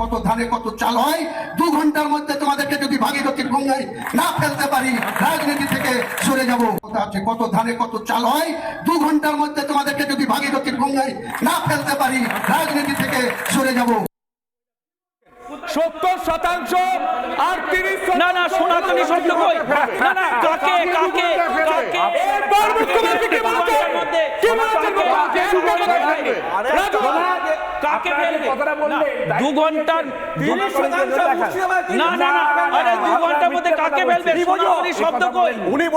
কত ধানে কত চাল হয়, 2 ঘন্টার মধ্যে তোমাদেরকে যদি ভাগীরথীর গঙ্গায় না ফেলতে পারি রাজনীতি থেকে সরে যাব। কত ধানে কত চাল হয়, 2 ঘন্টার মধ্যে তোমাদেরকে যদি ভাগীরথীর গঙ্গায় না ফেলতে পারি রাজনীতি থেকে সরে যাব। 70% আর 30% না না সনাতনী শব্দ কই, না না কাকে কাকে কাকে এবার মুখ্যমন্ত্রী কি বলছেন? কি বলছেন? কাকে ফেলবে? 2 ঘন্টার না না না আরে 2 ঘন্টার মধ্যে কাকে ফেলবে? সনাতনী শব্দ কই?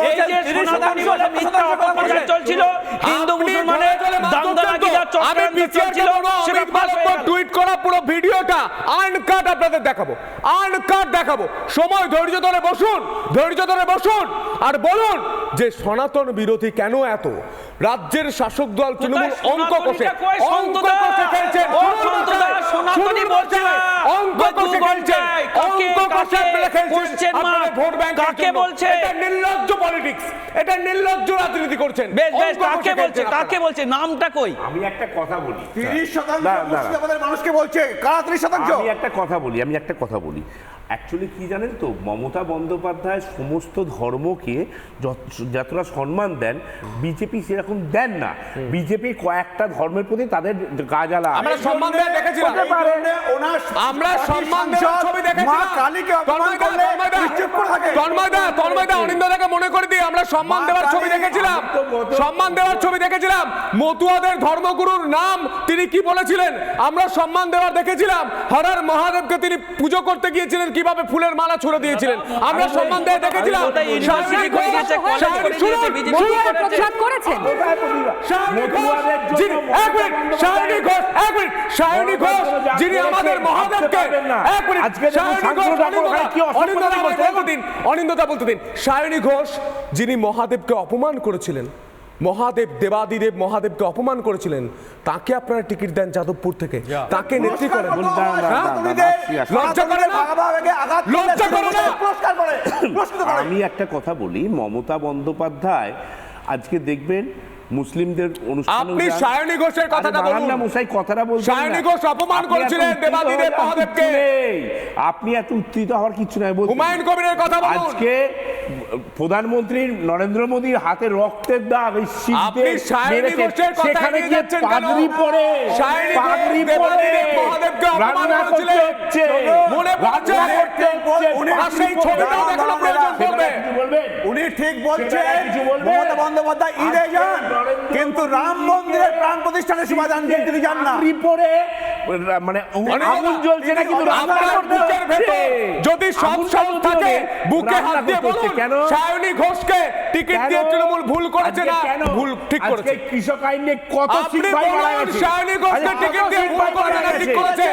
এই যে সনাতনী বলে মিথ্যা অপপ্রচার চলছিল, হিন্দু মুসলমানের দাঙ্গারাগিরা চক্রান্ত চলছিল, সেটা ফাঁস হয়ে গেল। টুইট করা পুরো ভিডিওটা আনকাট আপনাদের দেখাবো, আনকাট দেখাবো। সময় ধৈর্য ধরে বসুন, ধৈর্য ধরে বসুন আর বলুন যে সনাতন বিরোধী কেন এত। রাজ্যের শাসক দল তৃণমূল অঙ্ক কষে খেলছেন, সনাতনী বলছে অঙ্ক কষে খেলছেন, অঙ্ক কষে খেলছেন, আপনারা ভোট ব্যাংক কাকে বলছে? এটা নির্লজ্জ পলিটিক্স, এটা নির্লজ্জ রাজনীতি করছেন। বেশ বেশ কাকে বলছে, কাকে বলছে, নামটা কই? আমি একটা কথা বলি, 30% মুর্শিদাবাদের মানুষকে বলছে, কারা 30%? আমি একটা কথা বলি অ্যাকচুয়ালি কি জানেন তো, মমতা বন্দ্যোপাধ্যায় সমস্ত ধর্মকে যতটা সম্মান দেন বিজেপি সেরকম দেন না। বিজেপি কয়েকটা ধর্মের প্রতি তাদের গাজালা। আমরা সম্মান দেওয়া দেখেছিলাম, আমরা সম্মান দেওয়ার ছবি দেখেছিলাম। তন্ময়দা অনিন্দাকে মনে করে দিয়ে আমরা সম্মান দেওয়ার ছবি দেখেছিলাম, সম্মান দেওয়ার ছবি দেখেছিলাম। মতুয়াদের ধর্মগুরুর নাম তিনি কি বলেছিলেন আমরা সম্মান দেওয়ার দেখেছিলাম। হরহর মহাদেবকে তিনি পুজো করতে গিয়েছিলেন, কিভাবে ফুলের মালা ছুড়ে দিয়েছিলেন আমরা সম্মান দেওয়া দেখেছিলাম। যিনি আমাদের মহাদেবকে অনিন্দতা বলতে দিন, সায়নী ঘোষ যিনি মহাদেবকে অপমান করেছিলেন, মহাদেব দেবাদিদেব মহাদেবকে অপমান করেছিলেন, তাকে আপনারা টিকিট দেন যাদবপুর থেকে, তাকে নেত্রী করেন। আমি একটা কথা বলি, মমতা বন্দ্যোপাধ্যায় আজকে দেখবেন মুসলিমদের অনুষ্ঠানে আপনি সায়নী ঘোষের কথাটা বলুন না মশাই, কথাটা বলছেন। সায়নী ঘোষ অপমান করেছিলেন দেবাদিদেব মহাদেবকে। আপনি এত উত্তেজিত হওয়ার কিছু নাই। হুমায়ুন কবিরের কথা বলুন। আজকে প্রধানমন্ত্রী নরেন্দ্র মোদীর হাতে রক্তের দাগ, এই আপনি সায়নী ঘোষের কথা সেখানে নিয়ে গিয়ে যাচ্ছেন কেন? পাগড়ি পরে সায়নী ঘোষ পাগড়ি পরে দেবাদিদেব মহাদেবকে অপমান রান্না করতে করেছিলেন। হচ্ছে, মনে পড়ছে রান্না করতে হচ্ছে। আর সেই ছবিটাও দেখানো প্রয়োজন পড়বে। উনি ঠিক বলছেন, মমতা বন্দ্যোপাধ্যায় ঈদে যান কিন্তু রাম মন্দিরের প্রাণ প্রতিষ্ঠানের সময় যান, তিনি যান না। রিপোর্টে মানে আগুন জ্বলছে না, কিন্তু যদি সব সব থাকে বুকে হাত দিয়ে বলুন কেন সায়নী ঘোষকে টিকিট দিয়ে তৃণমূল ভুল করেছে না, ভুল ঠিক করেছে। কৃষক আইনে কত আপনি সিপাহী মারা বলুন গেছে, সায়নী ঘোষকে টিকিট দিয়ে ভুল করেছে না ঠিক করেছে।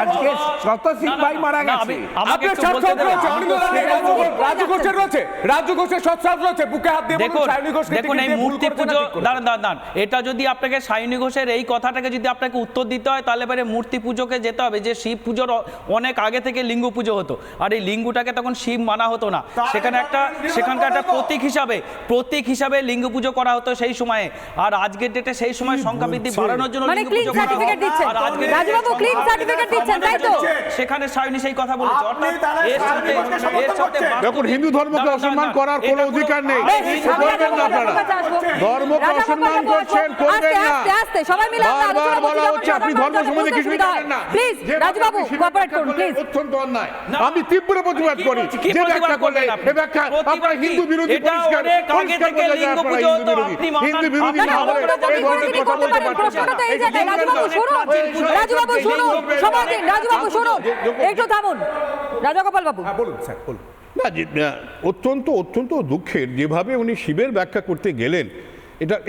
আজকে কত সিপাহী মারা গেছে। আপনি সৎসাহস রয়েছে, রাজু ঘোষের রয়েছে, রাজু ঘোষের সৎসাহস রয়েছে, বুকে হাত দিয়ে বলুন সায়নী ঘোষকে দেখুন এই মূর্তি পুজো, দাঁড়ান, এটা যদি আপনাকে সায়নী ঘোষের এই কথাটাকে যদি আপনাকে উত্তর দিতে হয় তাহলে পরে মূর্তি পুজোকে যেতে হবে। যে শিব পুজোর অনেক আগে থেকে লিঙ্গ পুজো হতো, আর এই লিঙ্গটাকে তখন শিব মানা হতো না, সেখানকার একটা প্রতীক হিসাবে লিঙ্গ পুজো করা হতো সেই সময়ে। আর আজকের ডেটে সেই সময় সংখ্যা বৃদ্ধি বাড়ানোর জন্য লিঙ্গ পুজো করা হয়। আর আজকের রাজবাবু ক্লিন সার্টিফিকেট দিচ্ছেন, তাই তো? সেখানে সায়নী সেই কথা বলেছে। অর্থাৎ এর সাথে দেখুন, হিন্দু ধর্মকে অসম্মান করার কোনো অধিকার নেই। করবেন না আপনারা, ধর্মকে অসম্মান করছেন, করবেন না। সবাই মিলে বারবার বলা হচ্ছে আপনি ধর্ম সম্বন্ধে কিছুই জানেন না। প্লিজ রাজবাবু কোঅপারেট করুন প্লিজ। অত্যন্ত অন্যায়, আমি তীব্র প্রতিবাদ করি। যে ব্যাখ্যা করলে এ ব্যাখ্যা আপনারা হিন্দু বিরোধী, পরিষ্কার লিঙ্গ পুজো হতো, আপনি হিন্দু বিরোধী না হলে এই ধরনের কথা বলতে পারতেন। রাজবাবু শুনুন, সময় দিন। রাজবাবু শুনুন, একটু থামুন। রাজাগোপাল বাবু বলুন স্যার বলুন। না, অত্যন্ত অত্যন্ত দুঃখের যেভাবে উনি শিবের ব্যাখ্যা করতে গেলেন,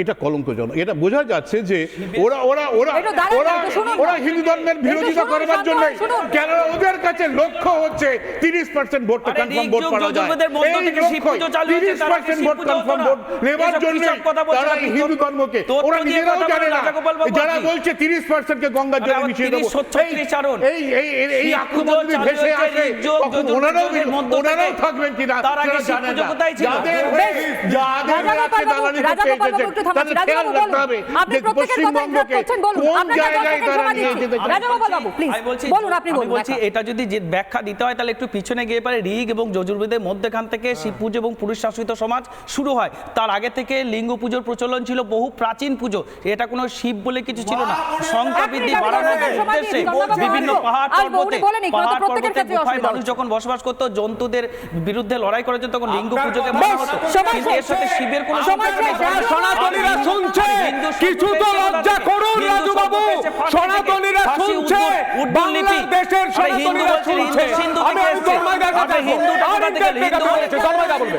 এটা কলঙ্কজনক। এটা বোঝা যাচ্ছে যে ওরা হিন্দু ধর্মের বিরোধিতা করবার জন্য, কেন ওদের কাছে লক্ষ্য হচ্ছে 30% ভোটটা কনফার্ম ভোট করা যায়। এই লক্ষ্য 30% ভোট কনফার্ম ভোট নেবার জন্য তারা হিন্দু ধর্মকে, ওরা নিজেরাও জানে না, যারা বলছে 30% কে গঙ্গার জলে মিশিয়ে দেবো, এই আক্রমণ যদি ভেসে আসে তখন ওনারাও থাকবেন কিনা তারা জানেন না। যাদের দালালি করছে করেছেন একটু থামাচ্ছি। তাদের খেয়াল রাজুবাবু রাখতে বলুন। হবে আপনি যে প্রত্যেকের কথা পশ্চিমবঙ্গকে interrupt করছেন, বলুন। কোন আপনাকে 10 জায়গায় সেকেন্ড তারা সময় নিয়ে দিচ্ছি। যেতে চান। রাজুবাবু বাবু, প্লিজ আমি বলছি বলুন, আপনি আমি বলুন বলছি ব্যাখ্যা। এটা যদি যে ব্যাখ্যা দিতে হয় তাহলে একটু পিছনে গিয়ে পারে ঋগ এবং যজুর্বেদের মধ্যখান থেকে শিব পুজো এবং পুরুষ শাসিত সমাজ শুরু হয়। তার আগে থেকে লিঙ্গ পুজোর প্রচলন ছিল বহু প্রাচীন পুজো, এটা কোনো শিব বলে কিছু ছিল না। সংখ্যা বৃদ্ধি বাড়ানোর উদ্দেশ্যে বিভিন্ন পাহাড় পর্বতে গুফায় মানুষ যখন বসবাস করতো, জন্তুদের বিরুদ্ধে লড়াই করার জন্য তখন লিঙ্গ পুজোকে মানা হতো, কিন্তু এর সাথে শিবের কোনো সম্পর্ক নেই। সনাতনীরা শুনছে, কিছু তো লজ্জা করুন রাজুবাবু। সনাতনীরা শুনছে, বাংলাদেশের সনাতনীরা শুনছে। আমি তন্ময় দা কথা বলবো। তন্ময় দা বলবে।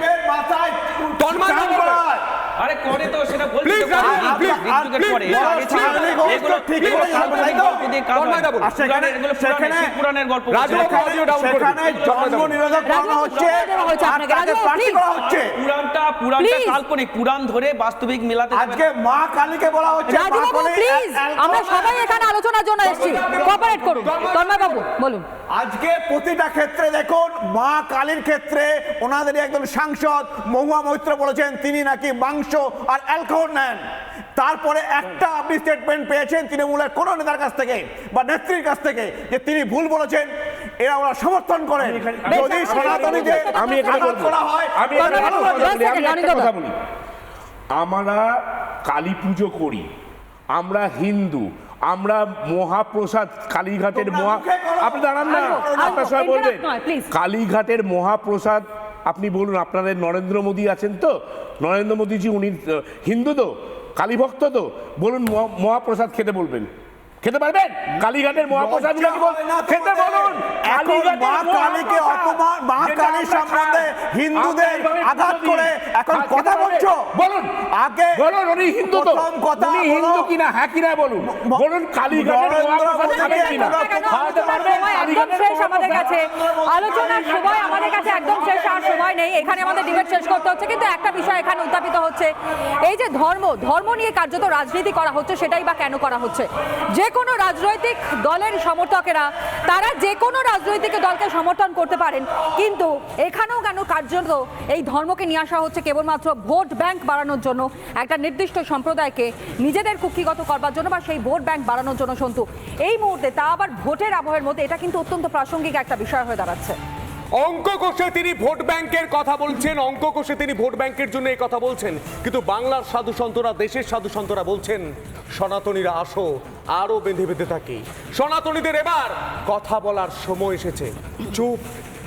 তন্ময় দা বলবে। আরে করে তো সেটা বলছি Please, তো, রাজু, please, ঋতুকের পরে এর আগে ছিল। এগুলো ঠিক এগুলো আছে, কাল্পনিক গল্প দিয়ে কাজ হয়। তন্ময় দা বলুন। আর সেখানে এগুলো পুরাণের, শিব পুরাণের গল্প বলছি। রাজুবাবু audio down করে দিন। সেখানে জন্ম নিরোধক করানো হচ্ছে আর তাকে প্রার্থী করা হচ্ছে। পুরাণটা Please. কাল্পনিক, পুরাণ ধরে বাস্তবিক মেলাতে যাবে আজকে না। মা কালীকে বলা হচ্ছে মা রাজুবাবু কালী প্লিজ, আমরা সবাই এখানে আলোচনার জন্য এসেছি, কোঅপারেট করুন। তন্ময় বাবু বলুন। আজকে প্রতিটা ক্ষেত্রে দেখুন, মা কালীর ক্ষেত্রে ওনাদেরই একজন সাংসদ মহুয়া মৈত্র বলেছেন তিনি নাকি মাংস আর অ্যালকোহল নেন। তারপরে একটা আপনি স্টেটমেন্ট পেয়েছেন তৃণমূলের কোন নেতার কাছ থেকে বা নেত্রীর কাছ থেকে যে তিনি ভুল বলেছেন, এরা ওরা সমর্থন করেন। যদি সনাতনীদের আমি এখানে আঘাত করা হয় আমি এখানে তন্ময় বাবু, একটা কথা বলি, আমি অনিন্দ্য একটা দা। কথা বলি। আমরা কালী পুজো করি, আমরা হিন্দু, আমরা মহাপ্রসাদ কালীঘাটের তোমরা মুখে করো। আপনি দাঁড়ান না, আসবো, আপনার সবাই interrupt বলবেন নয়, please। কালীঘাটের মহাপ্রসাদ আপনি বলুন। আপনাদের নরেন্দ্র মোদী আছেন তো, নরেন্দ্র মোদীজি উনি হিন্দু তো, কালী ভক্ত তো, বলুন মহাপ্রসাদ খেতে বলবেন, খেতে পারবেন? কালীঘাটের মহাপ্রসাদ খেতে বলুন। এখন মা কালীকে অপমান, মা কালীর সম্বন্ধে হিন্দুদের আঘাত করে এখন কথা বলছো। বলুন আগে বলুন উনি হিন্দু তো, প্রথম কথা উনি হিন্দু হলো- কিনা, হ্যাঁ কিনা বলুন। বলুন কালীঘাটের মহাপ্রসাদ খাবেন কিনা? খাওয়াতে পারবেন? সময় একদম শেষ আমাদের কাছে, আলোচনার সময় আমাদের কাছে একদম শেষ, আর সময় নেই। এখানে আমাদের ডিবেট শেষ করতে হচ্ছে, কিন্তু একটা বিষয় এখানে উত্থাপিত হচ্ছে, এই যে ধর্ম নিয়ে কার্যত রাজনীতি করা হচ্ছে, সেটাই বা কেন করা হচ্ছে? যে কোনো রাজনৈতিক দলের সমর্থকেরা তারা যে কোনো রাজনৈতিক দলকে সমর্থন করতে পারেন, কিন্তু এখানেও কেন কার্যত এই ধর্মকে নিয়ে আসা হচ্ছে কেবলমাত্র ভোট ব্যাংক বাড়ানোর জন্য, একটা নির্দিষ্ট সম্প্রদায়কে নিজেদের কুক্ষিগত করবার জন্য বা সেই ভোট ব্যাংক বাড়ানোর জন্য। সন্তু, এই মুহূর্তে তা আবার ভোটের আবহের মধ্যে এটা কিন্তু অত্যন্ত প্রাসঙ্গিক একটা বিষয় হয়ে দাঁড়াচ্ছে। অঙ্ক কষে তিনি ভোট ব্যাংকের কথা বলছেন, অঙ্ক কষে তিনি ভোট ব্যাংকের জন্য এই কথা বলছেন, কিন্তু বাংলার সাধু সন্তরা, দেশের সাধু সন্তরা বলছেন সনাতনীরা আসো, আরো বেঁধে বেঁধে থাকি। সনাতনীদের এবার কথা বলার সময় এসেছে। চুপ,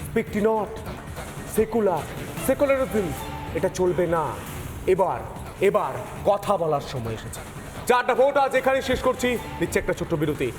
স্পিক নট, সেকুলারিজম এটা চলবে না। এবার কথা বলার সময় এসেছে। 4টা ভোট আজ এখানে শেষ করছি, নিচ্ছে একটা ছোট্ট বিরতি।